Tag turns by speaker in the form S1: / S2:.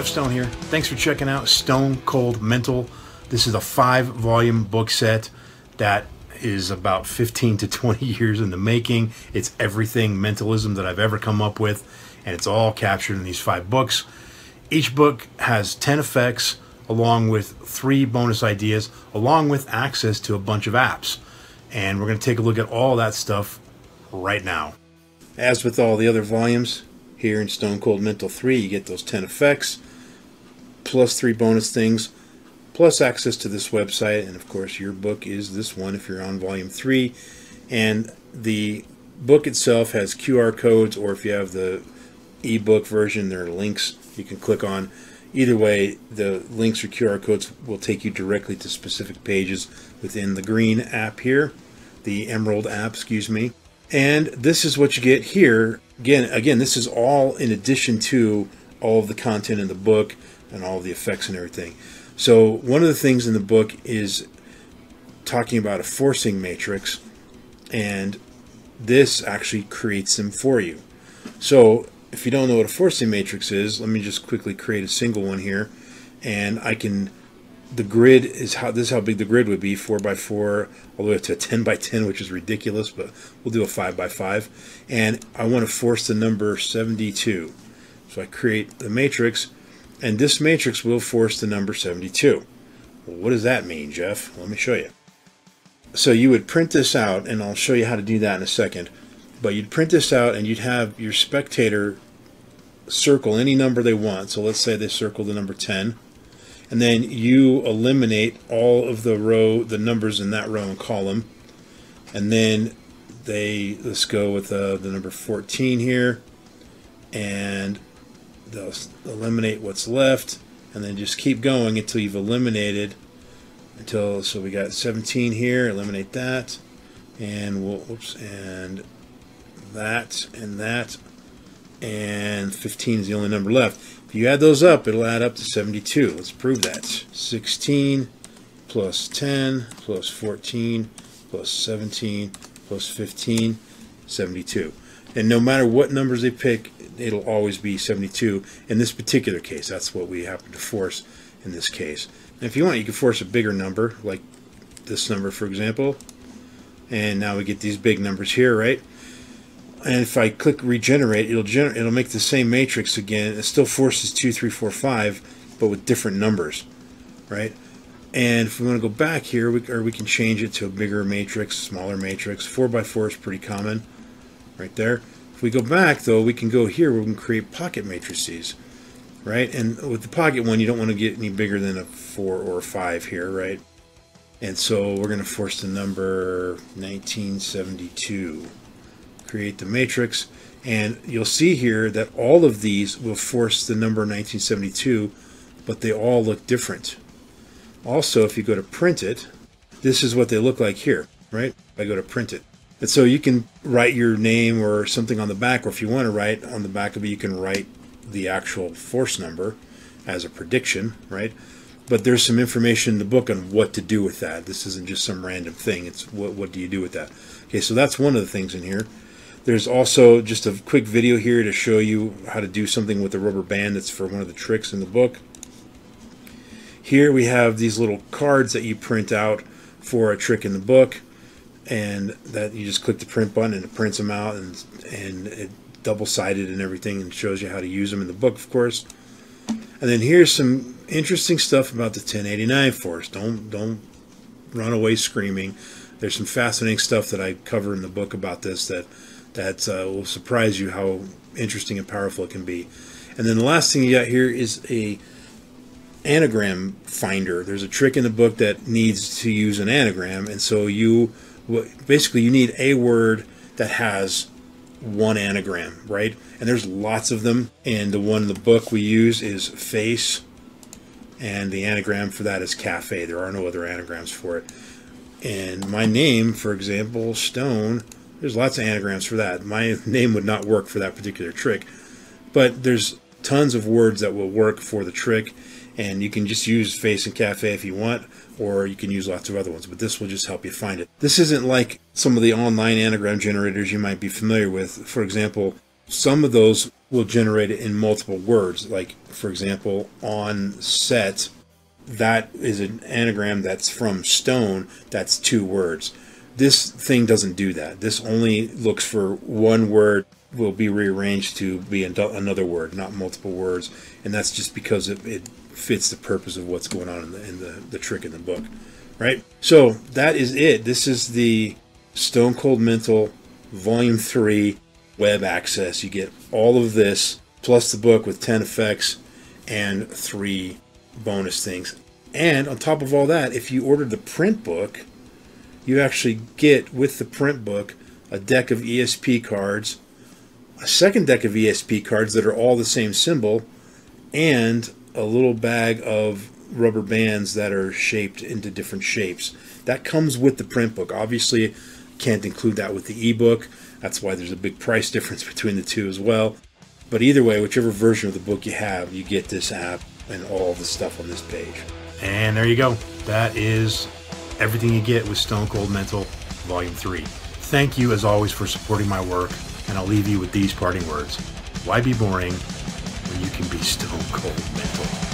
S1: Stone here. Thanks for checking out Stone Cold Mental. This is a 5-volume book set that is about 15 to 20 years in the making. It's everything mentalism that I've ever come up with, and it's all captured in these 5 books. Each book has 10 effects, along with 3 bonus ideas, along with access to a bunch of apps. And we're going to take a look at all that stuff right now. As with all the other volumes, here in Stone Cold Mental 3, you get those 10 effects, plus 3 bonus things, plus access to this website, and of course your book is this one if you're on volume 3. And the book itself has QR codes, or if you have the ebook version, there are links you can click on. Either way, the links or QR codes will take you directly to specific pages within the green app here, the Emerald app, excuse me. And this is what you get here. Again, this is all in addition to all of the content in the book and all of the effects and everything. So one of the things in the book is talking about a forcing matrix, and this actually creates them for you. So if you don't know what a forcing matrix is, let me just quickly create a single one here, and the grid is this is how big the grid would be, 4x4 all the way up to a 10x10, which is ridiculous, but we'll do a 5x5. And I want to force the number 72. So I create the matrix, and this matrix will force the number 72. Well, what does that mean, Jeff? Let me show you. So you would print this out, and I'll show you how to do that in a second. But you'd print this out, and you'd have your spectator circle any number they want. So let's say they circle the number 10. And then you eliminate all of the numbers in that row and column. And then let's go with the number 14 here. And they'll eliminate what's left. And then just keep going until you've eliminated. So we got 17 here, eliminate that. And and that, and that. And 15 is the only number left. If you add those up, it'll add up to 72. Let's prove that. 16 plus 10 plus 14 plus 17 plus 15, 72. And no matter what numbers they pick, it'll always be 72. In this particular case, that's what we happen to force in this case. And if you want, you can force a bigger number, like this number, for example. And now we get these big numbers here, right? And if I click regenerate, it'll make the same matrix again. It still forces 2, 3, 4, 5, but with different numbers, right? And if we want to go back here, we can change it to a bigger matrix, smaller matrix. 4x4 is pretty common, right there. If we go back, though, we can go here where we can create pocket matrices, right? And with the pocket one, you don't want to get any bigger than a 4 or a 5 here, right? And so we're going to force the number 1972. Create the matrix, and you'll see here that all of these will force the number 1972, but they all look different. Also, if you go to print it, this is what they look like here, right? I go to print it. And so you can write your name or something on the back, or if you want to write on the back of it, you can write the actual force number as a prediction, right? But there's some information in the book on what to do with that. This isn't just some random thing. It's what do you do with that? Okay, so that's one of the things in here. There's also just a quick video here to show you how to do something with the rubber band. That's for one of the tricks in the book. Here we have these little cards that you print out for a trick in the book, and that you just click the print button and it prints them out, and it double-sided and everything, and shows you how to use them in the book, of course. And then here's some interesting stuff about the 1089 force. Don't run away screaming. There's some fascinating stuff that I cover in the book about this that will surprise you how interesting and powerful it can be. And then the last thing you got here is a anagram finder. There's a trick in the book that needs to use an anagram, and so basically you need a word that has one anagram, right? And there's lots of them, and the one in the book we use is face, and the anagram for that is cafe. There are no other anagrams for it. And my name, for example, Stone, there's lots of anagrams for that. My name would not work for that particular trick, but there's tons of words that will work for the trick, and you can just use face and cafe if you want, or you can use lots of other ones, but this will just help you find it. This isn't like some of the online anagram generators you might be familiar with. For example, some of those will generate it in multiple words. Like, for example, on set, that is an anagram that's from stone, that's 2 words. This thing doesn't do that. This only looks for one word will be rearranged to be another word, not multiple words. And that's just because it fits the purpose of what's going on in the trick in the book, right? So that is it. This is the Stone Cold Mental Volume 3 web access. You get all of this plus the book with 10 effects and 3 bonus things. And on top of all that, if you order the print book, you actually get with the print book a deck of ESP cards, a second deck of ESP cards that are all the same symbol, and a little bag of rubber bands that are shaped into different shapes. That comes with the print book. Obviously, can't include that with the ebook. That's why there's a big price difference between the two as well. But either way, whichever version of the book you have, you get this app and all the stuff on this page. And there you go. That is everything you get with Stone Cold Mental Volume 3. Thank you, as always, for supporting my work, and I'll leave you with these parting words. Why be boring when you can be stone cold mental?